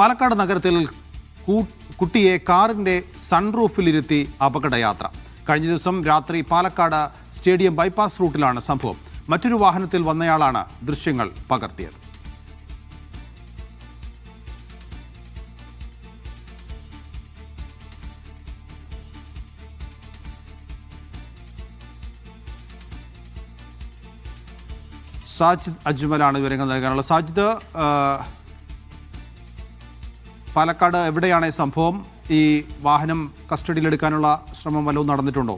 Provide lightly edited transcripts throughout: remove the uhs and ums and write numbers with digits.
പാലക്കാട് നഗരത്തിൽ കുട്ടിയെ കാറിന്റെ സൺറൂഫിലിരുത്തി അപകടയാത്ര. കഴിഞ്ഞ ദിവസം രാത്രി പാലക്കാട് സ്റ്റേഡിയം ബൈപ്പാസ് റൂട്ടിലാണ് സംഭവം. മറ്റൊരു വാഹനത്തിൽ വന്നയാളാണ് ദൃശ്യങ്ങൾ പകർത്തിയത്. സാജിദ് അജ്മലാണ് വിവരങ്ങൾ നൽകാനുള്ള. സാജിദ്, പാലക്കാട് എവിടെയാണ് സംഭവം? ഈ വാഹനം കസ്റ്റഡിയിലെടുക്കാനുള്ള ശ്രമം വല്ലതും നടന്നിട്ടുണ്ടോ?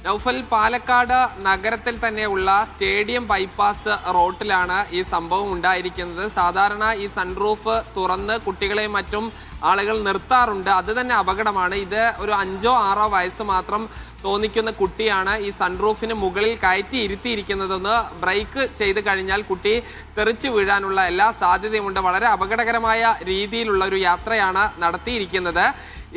നൗഫൽ, പാലക്കാട് നഗരത്തിൽ തന്നെയുള്ള സ്റ്റേഡിയം ബൈപ്പാസ് റോഡിലാണ് ഈ സംഭവം ഉണ്ടായിരിക്കുന്നത്. സാധാരണ ഈ സൺറൂഫ് തുറന്ന് കുട്ടികളെയും മറ്റും ആളുകൾ നിർത്താറുണ്ട്. അത് തന്നെ അപകടമാണ്. ഇത് ഒരു 5ഓ 6ഓ വയസ്സ് മാത്രം തോന്നിക്കുന്ന കുട്ടിയാണ് ഈ സൺറൂഫിന് മുകളിൽ കയറ്റി ഇരുത്തിയിരിക്കുന്നതെന്ന്. ബ്രേക്ക് ചെയ്ത് കഴിഞ്ഞാൽ കുട്ടി തെറിച്ചു വീഴാനുള്ള എല്ലാ സാധ്യതയുമുണ്ട്. വളരെ അപകടകരമായ രീതിയിലുള്ള ഒരു യാത്രയാണ് നടത്തിയിരിക്കുന്നത്.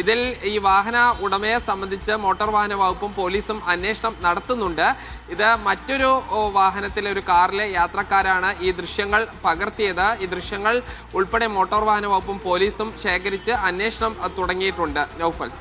ഇതിൽ ഈ വാഹന ഉടമയെ സംബന്ധിച്ച് മോട്ടോർ വാഹന വകുപ്പും പോലീസും അന്വേഷണം നടത്തുന്നുണ്ട്. ഇത് മറ്റൊരു വാഹനത്തിലെ ഒരു കാറിലെ യാത്രക്കാരാണ് ഈ ദൃശ്യങ്ങൾ പകർത്തിയത്. ഈ ദൃശ്യങ്ങൾ ഉൾപ്പെടെ മോട്ടോർ വാഹന വകുപ്പും പോലീസും ശേഖരിച്ച് അന്വേഷണം തുടങ്ങിയിട്ടുണ്ട്. നൗഫൽ.